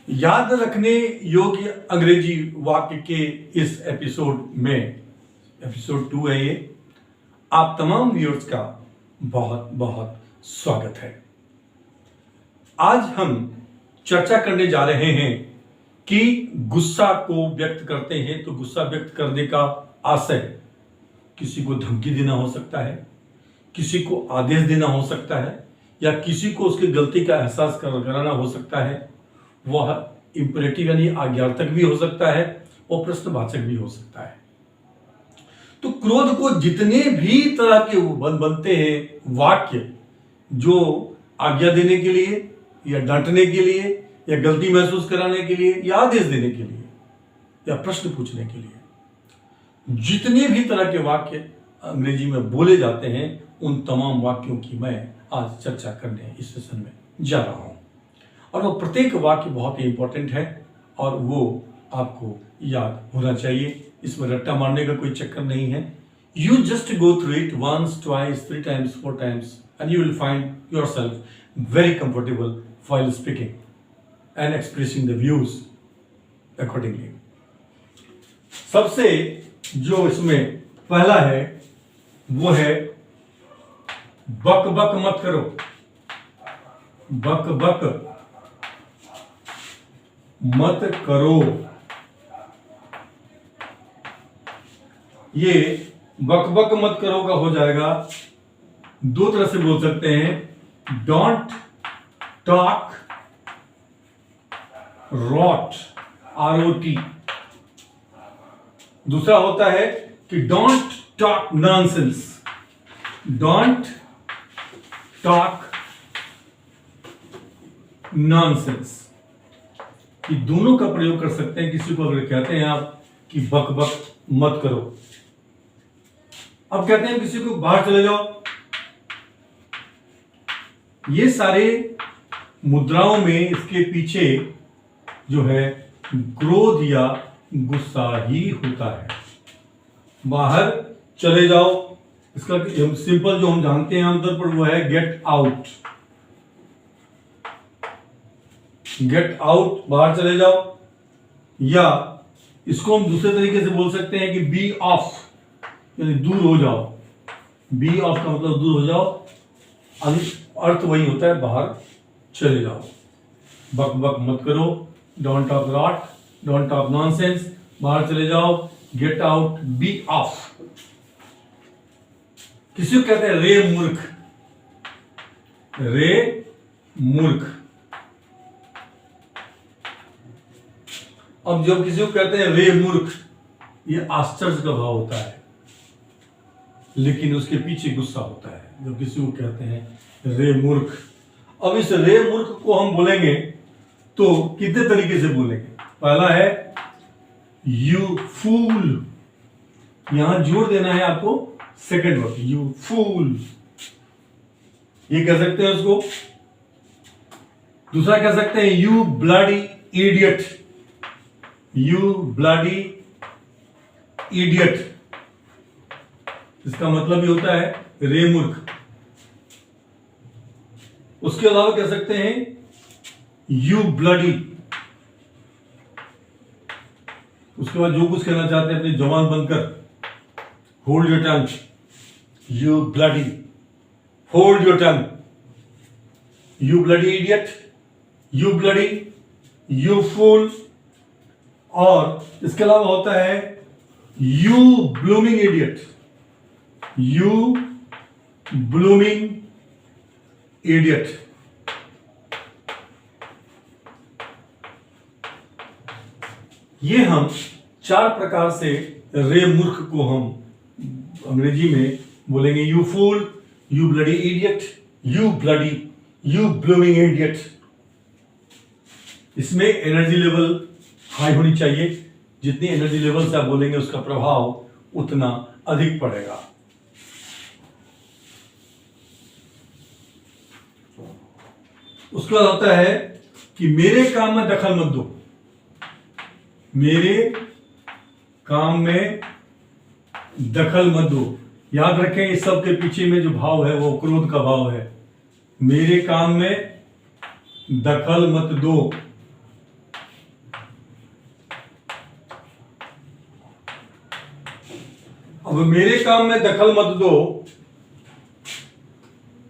याद रखने योग्य अंग्रेजी वाक्य के इस एपिसोड में, एपिसोड 2 है ये, आप तमाम व्यूअर्स का बहुत बहुत स्वागत है। आज हम चर्चा करने जा रहे हैं कि गुस्सा को व्यक्त करते हैं तो गुस्सा व्यक्त करने का आशय किसी को धमकी देना हो सकता है, किसी को आदेश देना हो सकता है, या किसी को उसकी गलती का एहसास कराना हो सकता है। वह इंपरेटिव यानी आज्ञार्थक भी हो सकता है और प्रश्नवाचक भी हो सकता है। तो क्रोध को जितने भी तरह के बनते हैं वाक्य, जो आज्ञा देने के लिए या डांटने के लिए या गलती महसूस कराने के लिए या आदेश देने के लिए या प्रश्न पूछने के लिए, जितने भी तरह के वाक्य अंग्रेजी में बोले जाते हैं, उन तमाम वाक्यों की मैं आज चर्चा करने इस सेशन में जा रहा हूं। और वो प्रत्येक वाक्य बहुत ही इंपॉर्टेंट है और वो आपको याद होना चाहिए। इसमें रट्टा मारने का कोई चक्कर नहीं है। You just go through it once, twice, 3 times, 4 times and you will find yourself very comfortable while speaking and expressing the views accordingly. सबसे जो इसमें पहला है वो है बक बक मत करो। बक बक मत करो। ये बक बक मत करो का हो जाएगा, दो तरह से बोल सकते हैं। Don't talk rot, ROT। दूसरा होता है कि don't talk nonsense. Don't talk nonsense. ये दोनों का प्रयोग कर सकते हैं। किसी को अगर कहते हैं आप कि बक बक मत करो, अब कहते हैं किसी को बाहर चले जाओ, ये सारे मुद्राओं में इसके पीछे जो है क्रोध या गुस्सा ही होता है। बाहर चले जाओ, इसका सिंपल जो हम जानते हैं आमतौर पर वो है गेट आउट। गेट आउट, बाहर चले जाओ। या इसको हम दूसरे तरीके से बोल सकते हैं कि बी ऑफ, यानी दूर हो जाओ। बी ऑफ का मतलब दूर हो जाओ, अर्थ वही होता है बाहर चले जाओ। बक बक मत करो, don't talk rot, don't talk nonsense, बाहर चले जाओ, गेट आउट, बी ऑफ। किसी को कहते हैं रे मूर्ख। रे मूर्ख। अब जब किसी को कहते हैं रे मूर्ख, ये आश्चर्य का भाव होता है, लेकिन उसके पीछे गुस्सा होता है जब किसी को कहते हैं रे मूर्ख। अब इस रे मूर्ख को हम बोलेंगे तो कितने तरीके से बोलेंगे। पहला है यू फूल, यहां जोर देना है आपको सेकंड वर्ड, यू फूल, ये कह सकते हैं उसको। दूसरा कह सकते हैं you bloody idiot. You bloody idiot, इसका मतलब ये होता है रे मूर्ख। उसके अलावा कह सकते हैं यू ब्लडी। उसके बाद जो कुछ कहना चाहते हैं अपनी जबान बनकर, hold your tongue. You bloody, hold your tongue. You bloody idiot, you bloody, you fool. और इसके अलावा होता है you blooming idiot. You blooming idiot. ये हम 4 प्रकार से रे मूर्ख को हम अंग्रेजी में बोलेंगे। You fool, you bloody idiot, you bloody, you blooming idiot. इसमें एनर्जी लेवल हाई होनी चाहिए। जितनी एनर्जी लेवल से आप बोलेंगे उसका प्रभाव उतना अधिक पड़ेगा। उसके बाद होता है कि मेरे काम में दखल मत दो। मेरे काम में दखल मत दो। याद रखें इस सब के पीछे में जो भाव है वो क्रोध का भाव है। मेरे काम में दखल मत दो। अब मेरे काम में दखल मत दो,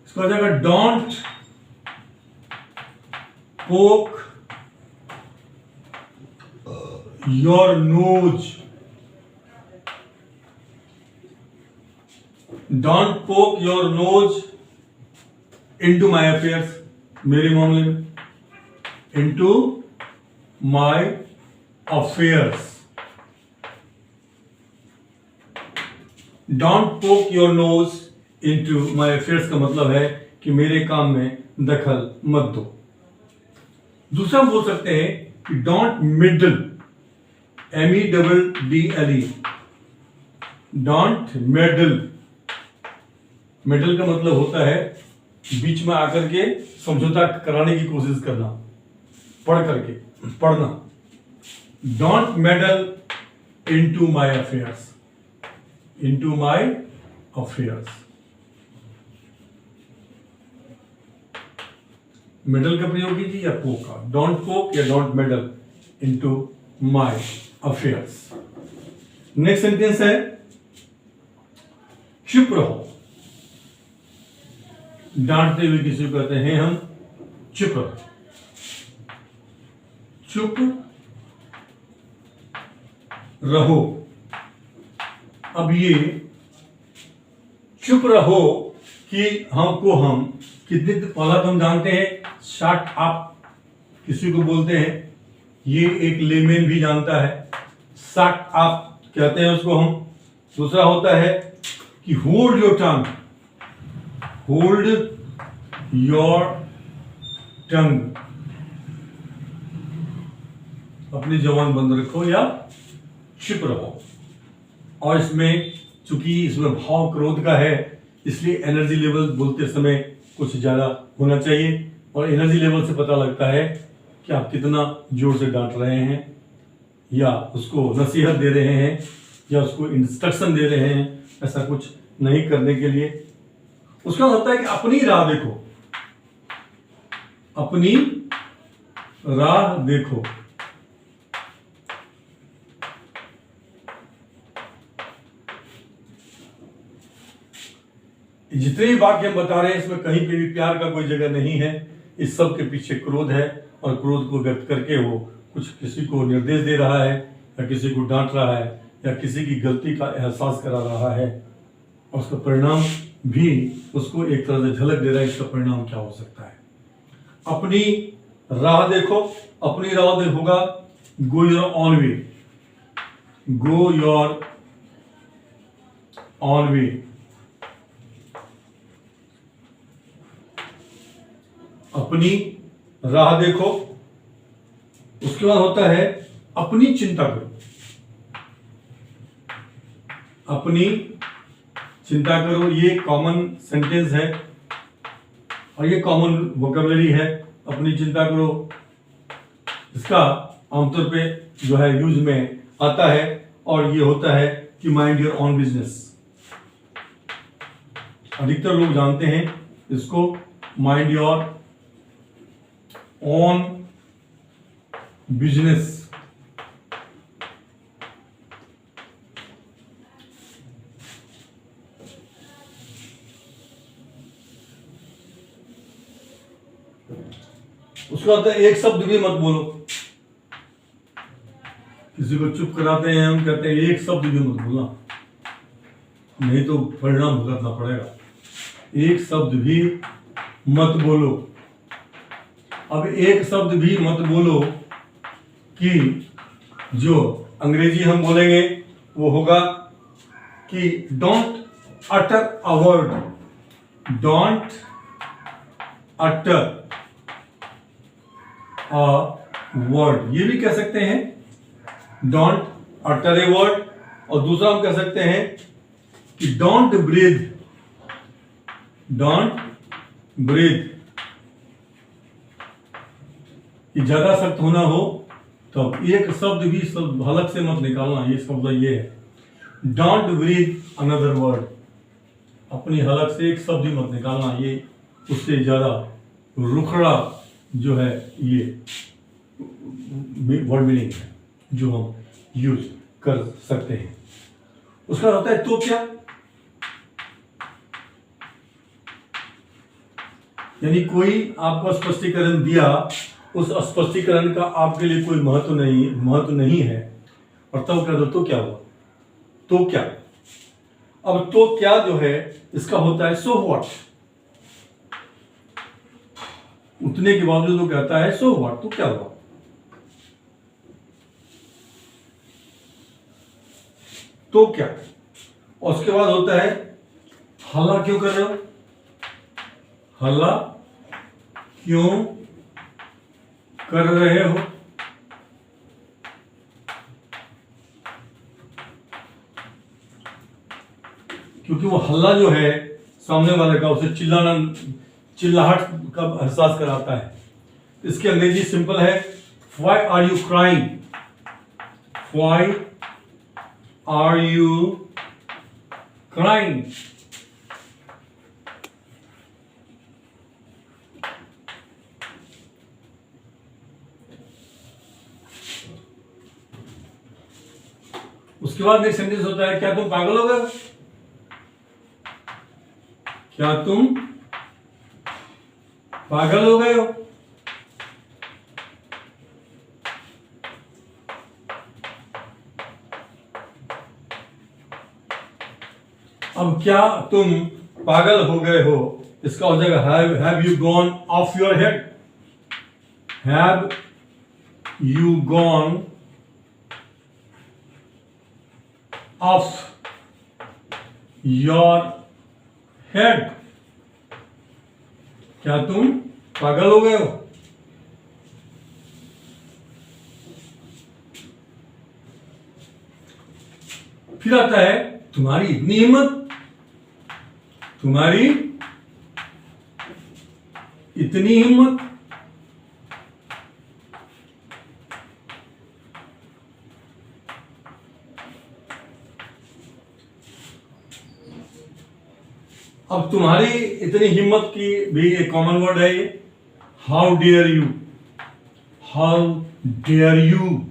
इसका हो जाएगा डोंट पोक योर नोज, डोंट पोक your nose into my affairs, मेरे मामले में इनटू माय अफेयर्स। डोंट पोक your nose into my affairs का मतलब है कि मेरे काम में दखल मत दो। दूसरा बोल सकते हैं कि don't middle, MEDDLE, don't medal. Medal का मतलब होता है बीच में आकर के समझौता कराने की कोशिश करना, पढ़ करके पढ़ना। Don't medal into my affairs, into my affairs. Medal का प्रयोग कीजिए या पोक का, डोंट पोक या don't medal into my affairs. Next sentence है चुप रहो। डांटते हुए किसी को कहते हैं हम चुप रहो, चुप रहो। अब ये चुप रहो कि हमको हम कितने पहला तो हम जानते हैं शट अप किसी को बोलते हैं, ये एक लेमेन भी जानता है, शट अप कहते हैं उसको हम। दूसरा होता है कि hold your tongue, hold your टंग, अपनी जबान बंद रखो या चुप रहो। और इसमें चूंकि इसमें भाव क्रोध का है, इसलिए एनर्जी लेवल बोलते समय कुछ ज्यादा होना चाहिए। और एनर्जी लेवल से पता लगता है कि आप कितना जोर से डांट रहे हैं, या उसको नसीहत दे रहे हैं, या उसको इंस्ट्रक्शन दे रहे हैं ऐसा कुछ नहीं करने के लिए। उसका होता है कि अपनी राह देखो, अपनी राह देखो। जितने भी वाक्य हम बता रहे हैं इसमें कहीं पे भी प्यार का कोई जगह नहीं है। इस सब के पीछे क्रोध है, और क्रोध को व्यक्त करके वो कुछ किसी को निर्देश दे रहा है, या किसी को डांट रहा है, या किसी की गलती का एहसास करा रहा है। और उसका परिणाम भी उसको एक तरह से झलक दे रहा है, इसका परिणाम क्या हो सकता है। अपनी राह देखो, अपनी राह होगा go your own way, go your own way. अपनी राह देखो। उसके बाद होता है अपनी चिंता करो, अपनी चिंता करो। ये कॉमन सेंटेंस है और ये कॉमन वोकैबुलरी है, अपनी चिंता करो। इसका आमतौर पे जो है यूज में आता है, और ये होता है कि माइंड योर ऑन बिजनेस। अधिकतर लोग जानते हैं इसको, माइंड योर ऑन बिजनेस। उसके बाद एक शब्द भी मत बोलो। किसी को चुप कराते हैं हम, कहते हैं एक शब्द भी मत बोलना, नहीं तो परिणाम भुगतना पड़ेगा। एक शब्द भी मत बोलो। अब एक शब्द भी मत बोलो कि जो अंग्रेजी हम बोलेंगे वो होगा कि don't utter a word, don't utter a word. ये भी कह सकते हैं डोंट अटर ए वर्ड। और दूसरा हम कह सकते हैं कि डोंट ब्रीथ, डोंट ब्रीथ। कि ज्यादा सख्त होना हो तो एक शब्द भी हलक से मत निकालना। ये इसका मतलब ये है डोंट ब्रीथ अनदर वर्ड, अपनी हलक से एक शब्द ही मत निकालना। ये उससे ज्यादा रुखड़ा जो है ये वर्ड मीनिंग है जो हम यूज कर सकते हैं। उसका होता है तो क्या, यानी कोई आपको स्पष्टीकरण दिया, उस स्पष्टीकरण का आपके लिए कोई महत्व नहीं है, और तब कह दो तो क्या हुआ, तो क्या। अब तो क्या जो है इसका होता है सो व्हाट, उतने के बावजूद वो कहता है सो व्हाट, तो क्या हुआ। तो क्या, और उसके बाद होता है हल्ला क्यों कर रहे हो, हल्ला क्यों कर रहे हो। क्योंकि वो हल्ला जो है सामने वाले का उसे चिल्लाहट का एहसास कराता है। इसकी अंग्रेजी सिंपल है, why are you crying, why are you crying. उसके बाद नेक्स्ट सेंटेंस होता है क्या तुम पागल हो गए, क्या तुम पागल हो गए हो। अब क्या तुम पागल हो गए हो, इसका हो जाएगा have you gone of your head, have you gone of your head, क्या तुम पागल हो गए हो। फिर आता है तुम्हारी इतनी हिम्मत, तुम्हारी इतनी हिम्मत। अब तुम्हारी इतनी हिम्मत की भी एक कॉमन वर्ड है ये, how dare you, how dare you.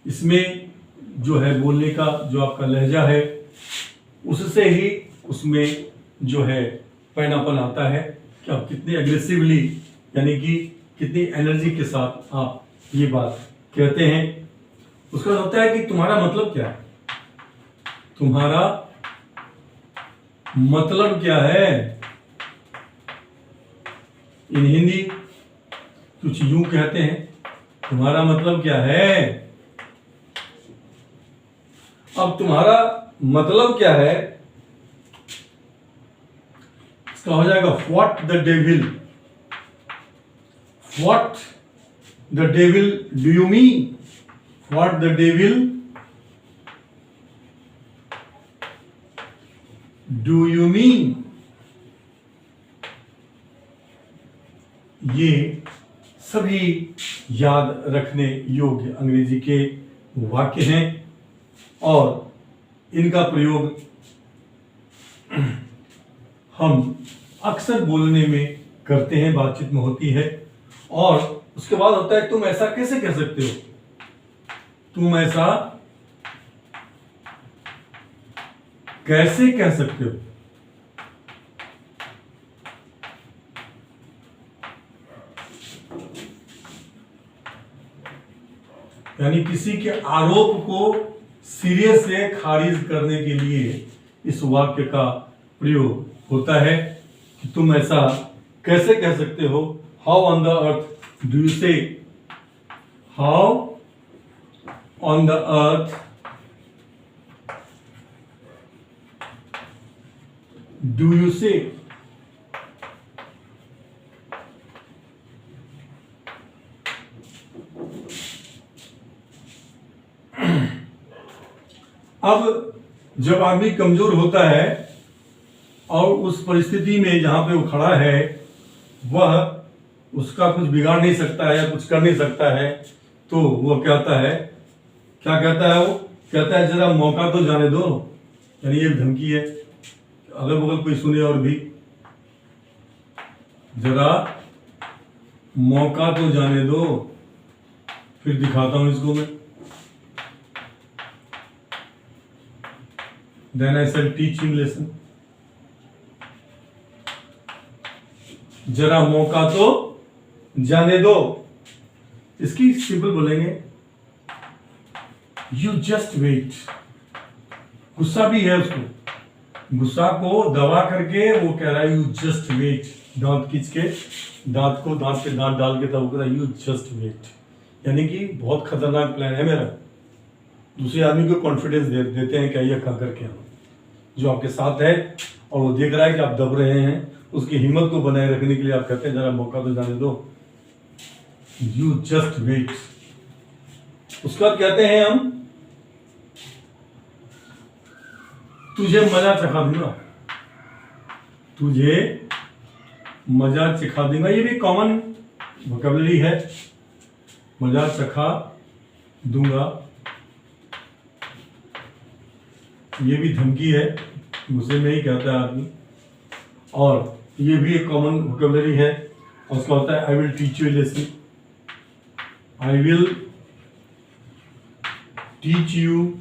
इसमें जो है बोलने का जो आपका लहजा है उससे ही उसमें जो है पैनापन आता है कि आप कितने एग्रेसिवली, यानी कि कितनी एनर्जी के साथ आप ये बात कहते हैं। उसका होता है कि तुम्हारा मतलब क्या है, तुम्हारा मतलब क्या है। इन हिंदी कुछ यूं कहते हैं, तुम्हारा मतलब क्या है। अब तुम्हारा मतलब क्या है, इसका हो जाएगा what the devil, what the devil do you mean, what the devil do you mean. ये सभी याद रखने योग्य अंग्रेजी के वाक्य हैं और इनका प्रयोग हम अक्सर बोलने में करते हैं, बातचीत में होती है। और उसके बाद होता है तुम ऐसा कैसे कह सकते हो, तुम ऐसा कैसे कह सकते हो। यानी किसी के आरोप को सिरे से खारिज करने के लिए इस वाक्य का प्रयोग होता है कि तुम ऐसा कैसे कह सकते हो। How on the earth do you say, how on the earth do you say. अब जब आदमी कमजोर होता है और उस परिस्थिति में जहां पे वो खड़ा है वह उसका कुछ बिगाड़ नहीं सकता है या कुछ कर नहीं सकता है, तो वो कहता है, क्या कहता है, वो कहता है जरा मौका तो जाने दो। यानी ये धमकी है, अगल बगल कोई सुने और भी, जरा मौका तो जाने दो, फिर दिखाता हूं इसको मैं। Then I said teaching lesson. जरा मौका तो जाने दो। इसकी सिंपल बोलेंगे यू जस्ट वेट। गुस्सा भी है उसको, गुस्सा को दबा करके वो कह रहा है यू जस्ट वेट। दांत खींच के, दांत पे दांत डाल के तब कह रहा है यू जस्ट वेट। यानी कि बहुत खतरनाक प्लान है मेरा। दूसरे आदमी को कॉन्फिडेंस देते हैं क्या ये खा करके हम, जो आपके साथ है और वो देख रहा है कि आप दब रहे हैं, उसकी हिम्मत को बनाए रखने के लिए आप कहते हैं जरा मौका तो जाने दो, यू जस्ट वेट। उसके बाद कहते हैं हम तुझे मजा चखा दूंगा, तुझे मजा चखा दूंगा। ये भी कॉमन वोकैबुलरी है, मजा चखा दूंगा। ये भी धमकी है, गुस्से में ही कहता है आदमी। और ये भी एक कॉमन वोकैबुलरी है, और उसका होता है I will teach you lesson. I will teach you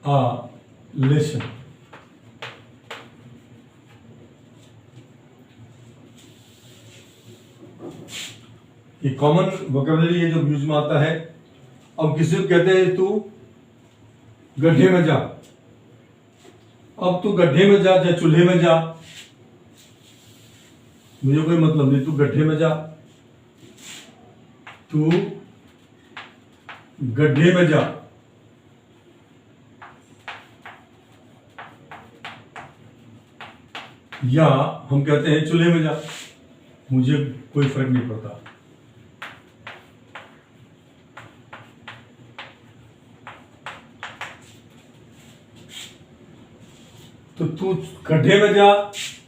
a lesson। ये कॉमन वोकैबुलरी है जो यूज में आता है। अब किसी को कहते हैं तू गड्ढे में जा, अब तू गड्ढे में जा या चूल्हे में जा, मुझे कोई मतलब नहीं, तू गड्ढे में जा, तू गड्ढे में जा। या हम कहते हैं चूल्हे में जा, मुझे कोई फर्क नहीं पड़ता। तो तू गड्ढे में जा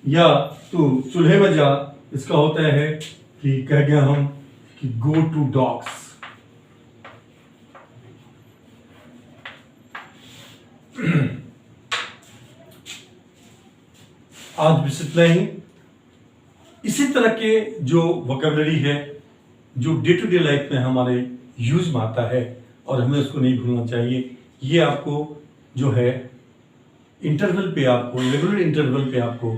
या तू चूल्हे में जा, इसका होता है कि कह गया हम कि गो टू डॉग्स। आज बस इतना ही। इसी तरह के जो वोकैबुलरी है जो डे टू डे लाइफ में हमारे यूज में आता है और हमें उसको नहीं भूलना चाहिए, ये आपको जो है इंटरवल पे, आपको रेगुलर इंटरवल पे आपको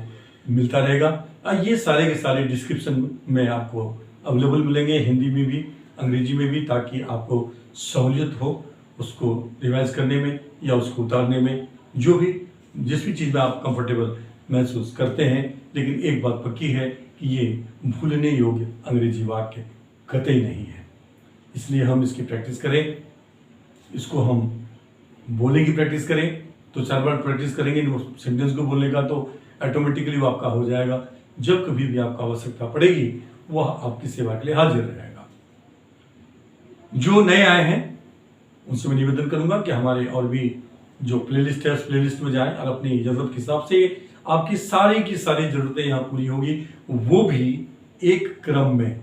मिलता रहेगा। और ये सारे के सारे डिस्क्रिप्शन में आपको अवेलेबल मिलेंगे, हिंदी में भी अंग्रेजी में भी, ताकि आपको सहूलियत हो उसको रिवाइज करने में या उसको उतारने में, जो भी जिस भी चीज़ में आप कंफर्टेबल महसूस करते हैं। लेकिन एक बात पक्की है कि ये भूलने योग्य अंग्रेजी वाक्य कतई नहीं है, इसलिए हम इसकी प्रैक्टिस करें, इसको हम बोलने की प्रैक्टिस करें। तो 4 बार प्रैक्टिस करेंगे सेंटेंस को बोलने का, तो ऑटोमेटिकली वो आपका हो जाएगा। जब कभी भी आपको आवश्यकता पड़ेगी वह आपकी सेवा के लिए हाजिर रहेगा। जो नए आए हैं उनसे मैं निवेदन करूंगा कि हमारे और भी जो प्लेलिस्ट है उस प्लेलिस्ट में जाएं और अपनी जरूरत के हिसाब से आपकी सारी की सारी जरूरतें यहाँ पूरी होगी, वो भी एक क्रम में।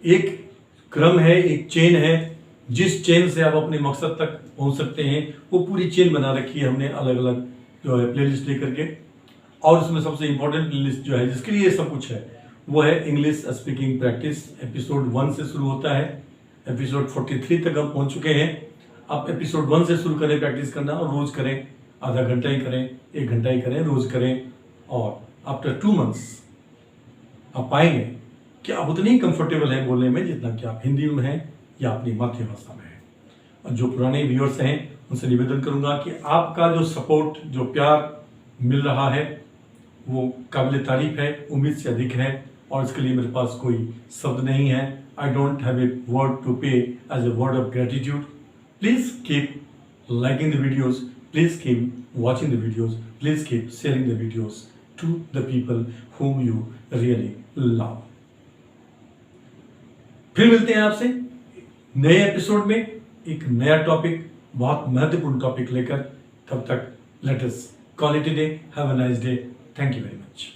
एक क्रम है, एक चेन है, जिस चेन से आप अपने मकसद तक पहुंच सकते हैं, वो पूरी चेन बना रखी है हमने अलग अलग जो है प्लेलिस्ट लेकर के। और उसमें सबसे इंपॉर्टेंट प्लेलिस्ट जो है जिसके लिए सब कुछ है वो है इंग्लिश स्पीकिंग प्रैक्टिस। एपिसोड 1 से शुरू होता है, एपिसोड 43 तक हम पहुंच चुके हैं। आप एपिसोड 1 से शुरू करें प्रैक्टिस करना, और रोज करें, आधा घंटा ही करें, 1 घंटा ही करें, रोज करें। और आफ्टर 2 मंथ्स आप पाएंगे कि आप उतने ही कंफर्टेबल हैं बोलने में जितना कि आप हिंदी में हैं या अपनी मातृभाषा में हैं। और जो पुराने व्यूअर्स हैं उनसे निवेदन करूंगा कि आपका जो सपोर्ट, जो प्यार मिल रहा है वो काबिल तारीफ है, उम्मीद से अधिक है, और इसके लिए मेरे पास कोई शब्द नहीं है। I don't have a word to pay as a word of gratitude. Please keep liking the videos, please keep watching the videos, please keep sharing the videos to the people whom you really love। फिर मिलते हैं आपसे नए episode में एक नया topic, बहुत महत्वपूर्ण टॉपिक लेकर। तब तक let us call it a day. Have a nice day. Thank you very much.